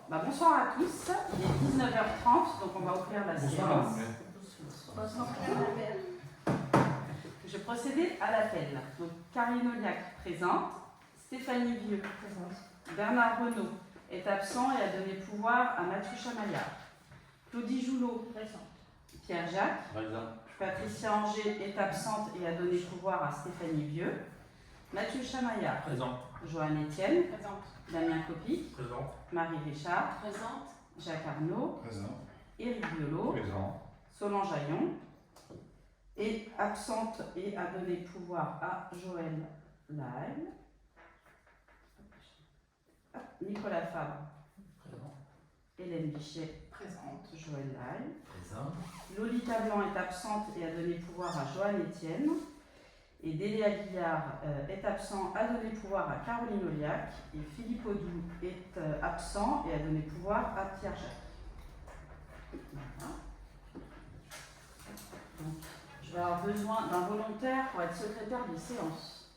Bonsoir à tous, il est 19h30, donc on va ouvrir la séance. Je vais procéder à l'appel. Donc Karine Oliac présente, Stéphanie Vieux présente, Bernard Renaud est absent et a donné pouvoir à Mathieu Chamaillard, Claudie Joulot présente, Pierre Jacques présent, Patricia Anger est absente et a donné pouvoir à Stéphanie Vieux, Mathieu Chamaillard présent, Joanne Etienne présente, Damien Copy présent, Marie Richard présente, Jacques Arnaud présent, Éric Violot présent, Solange Aillon est absente et a donné pouvoir à Joël Lahaye, Nicolas Fabre présent, Hélène Bichet présente, Joël Lahaye présent, Lolita Blanc est absente et a donné pouvoir à Joanne Etienne. Et Délia Guillard est absent, a donné pouvoir à Caroline Oliac. Et Philippe Audou est absent et a donné pouvoir à Pierre Jacques. Voilà. Donc, je vais avoir besoin d'un volontaire pour être secrétaire des séances.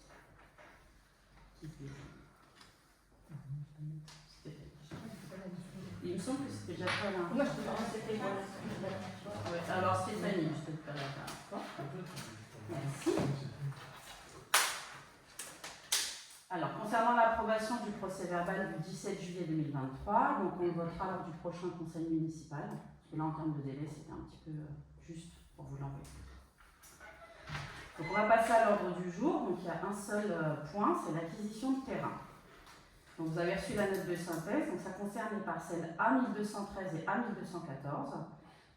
Il me semble que c'était déjà très bien. Moi, je c'était ouais, alors Stéphanie, je peux te faire la dernière fois. Merci. Alors, concernant l'approbation du procès verbal du 17 juillet 2023, donc on votera lors du prochain conseil municipal. Parce que là, en termes de délai, c'était un petit peu juste pour vous l'envoyer. Donc, on va passer à l'ordre du jour. Donc, il y a un seul point, c'est l'acquisition de terrain. Donc, vous avez reçu la note de synthèse. Donc, ça concerne les parcelles A1213 et A1214.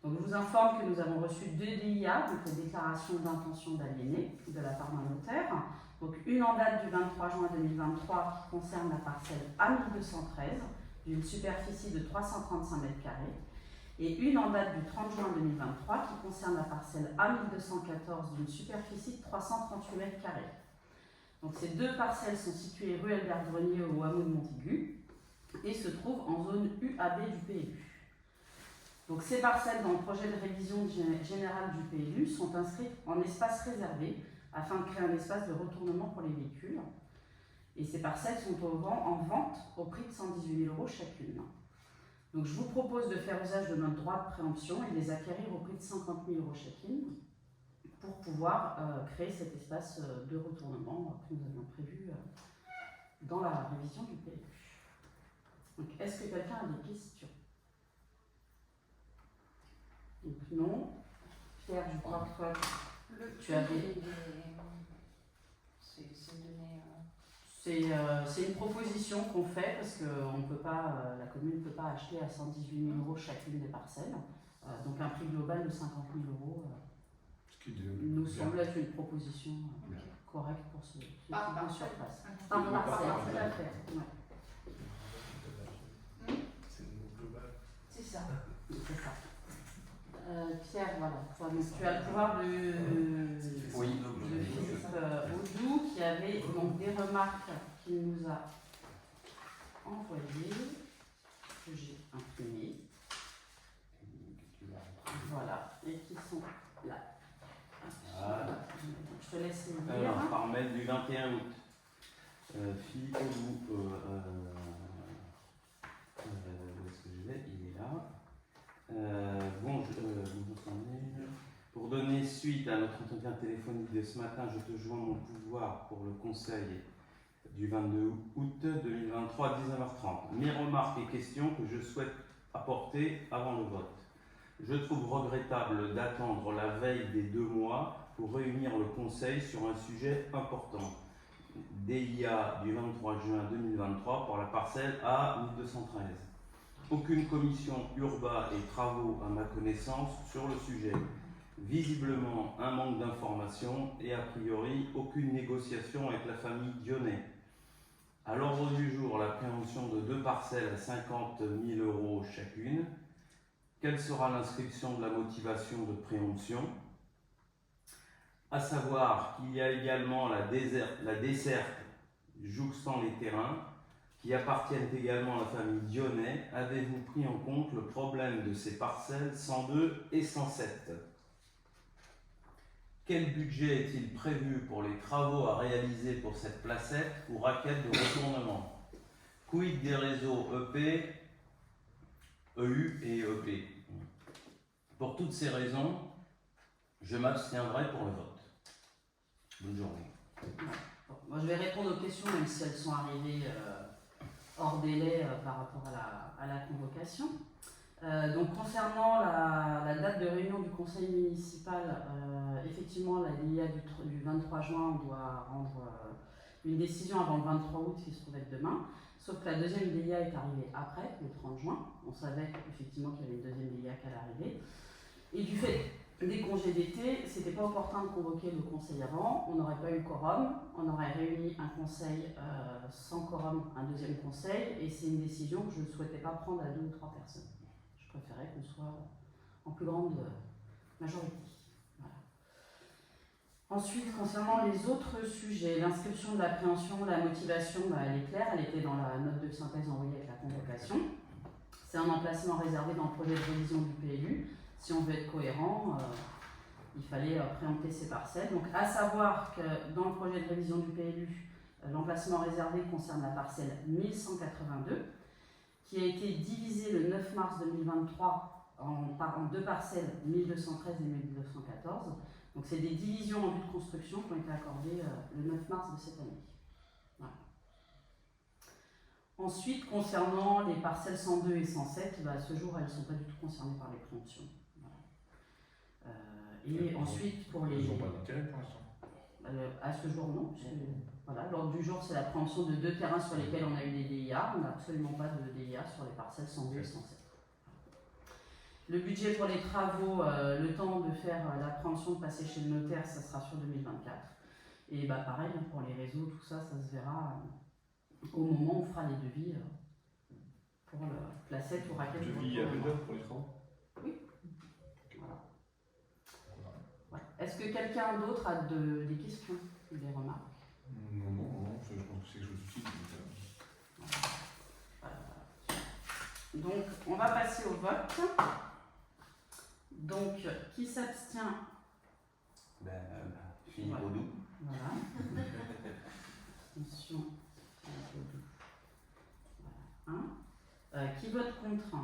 Donc, je vous informe que nous avons reçu 2 DIA, donc les déclarations d'intention d'aliéner de la part d'un notaire. Donc, une en date du 23 juin 2023 qui concerne la parcelle A1213 d'une superficie de 335 m², et une en date du 30 juin 2023 qui concerne la parcelle A1214 d'une superficie de 338 m². Donc, ces 2 parcelles sont situées rue Albert-Grenier au hameau de Montaigu et se trouvent en zone UAB du PLU. Donc, ces parcelles dans le projet de révision générale du PLU sont inscrites en espace réservé afin de créer un espace de retournement pour les véhicules. Et ces parcelles sont en vente au prix de 118 000 € chacune. Donc, je vous propose de faire usage de notre droit de préemption et de les acquérir au prix de 50 000 € chacune pour pouvoir créer cet espace de retournement que nous avions prévu dans la révision du PLU. Donc, est-ce que quelqu'un a des questions? Donc, non. Pierre, je crois que toi, tu avais. C'est une proposition qu'on fait parce que la commune ne peut pas acheter à 118 000 € chacune des parcelles. Donc, un prix global de 50 000 € nous semble être une proposition correcte pour ce type de surface. Par parcelle, tout à fait. C'est le mot global. C'est ça. C'est ça. Pierre, voilà. Donc, tu as le pouvoir de Philippe Audou qui avait donc des remarques qu'il nous a envoyées, que j'ai imprimées. Voilà, et qui sont là. Je te laisse les lire. Alors, par mail du 21 août. Philippe Audou, où est-ce que je l'ai? Il est là. Pour donner suite à notre entretien téléphonique de ce matin, je te joins mon pouvoir pour le conseil du 22 août 2023 à 19h30. Mes remarques et questions que je souhaite apporter avant le vote. Je trouve regrettable d'attendre la veille des 2 mois pour réunir le conseil sur un sujet important. DIA du 23 juin 2023 pour la parcelle A1213. Aucune commission urba et travaux à ma connaissance sur le sujet. Visiblement, un manque d'information et a priori, aucune négociation avec la famille Dionnet. À l'ordre du jour, la préemption de 2 parcelles à 50 000 € chacune. Quelle sera l'inscription de la motivation de préemption? À savoir qu'il y a également la desserte jouxtant les terrains, qui appartiennent également à la famille Dionnet. Avez-vous pris en compte le problème de ces parcelles 102 et 107? Quel budget est-il prévu pour les travaux à réaliser pour cette placette ou raquette de retournement? Quid des réseaux EP EU et EP. Pour toutes ces raisons, je m'abstiendrai pour le vote. Bonne journée. Bon, moi, je vais répondre aux questions, même si elles sont arrivées hors délai par rapport à la convocation. Donc, concernant la date de réunion du conseil municipal, effectivement, la DIA du 23 juin, on doit rendre une décision avant le 23 août, qui se trouve être demain. Sauf que la deuxième DIA est arrivée après, le 30 juin. On savait effectivement qu'il y avait une deuxième DIA qui allait arriver. Et du fait des congés d'été, c'était pas opportun de convoquer le conseil avant. On n'aurait pas eu quorum. On aurait réuni un conseil sans quorum, un deuxième conseil. Et c'est une décision que je ne souhaitais pas prendre à 2 ou 3 personnes. Je préférais qu'on soit en plus grande majorité. Voilà. Ensuite, concernant les autres sujets, l'inscription de l'appréhension, la motivation, elle est claire, elle était dans la note de synthèse envoyée avec la convocation. C'est un emplacement réservé dans le projet de révision du PLU. Si on veut être cohérent, il fallait préempter ces parcelles. Donc, à savoir que dans le projet de révision du PLU, l'emplacement réservé concerne la parcelle 1182, qui a été divisée le 9 mars 2023 en 2 parcelles, 1213 et 1214. Donc, c'est des divisions en vue de construction qui ont été accordées le 9 mars de cette année. Voilà. Ensuite, concernant les parcelles 102 et 107, à ce jour, elles ne sont pas du tout concernées par les préemptions. Voilà. Et ensuite, pour les... Ils n'ont pas d'intérêt pour l'instant. À ce jour, non. Voilà, l'ordre du jour, c'est la préemption de 2 terrains sur lesquels on a eu des DIA. On n'a absolument pas de DIA sur les parcelles 102 et 107. Le budget pour les travaux, le temps de faire la préemption, de passer chez le notaire, ça sera sur 2024. Et pareil, pour les réseaux, tout ça, ça se verra au moment où on fera les devis pour la 7 ou raquette. Devis à l'heure pour les travaux. Oui. Voilà. Ouais. Est-ce que quelqu'un d'autre a des questions ou des remarques? Non, je pense que c'est quelque chose d'utile. Donc, on va passer au vote. Donc, qui s'abstient? Philippe Voilà. Audou. Voilà. Attention. Voilà. Qui vote contre?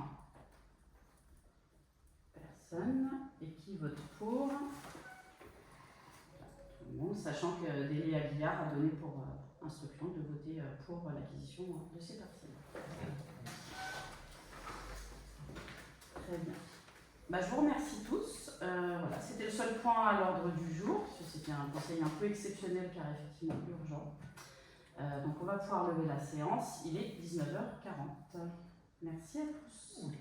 Personne. Et qui vote pour? Tout le monde, sachant que Délia Guillard a donné pour instruction de voter pour l'acquisition de ces parcelles. Très bien. Je vous remercie tous. Voilà, c'était le seul point à l'ordre du jour, parce que c'était un conseil un peu exceptionnel car effectivement urgent. Donc on va pouvoir lever la séance. Il est 19h40. Merci à tous.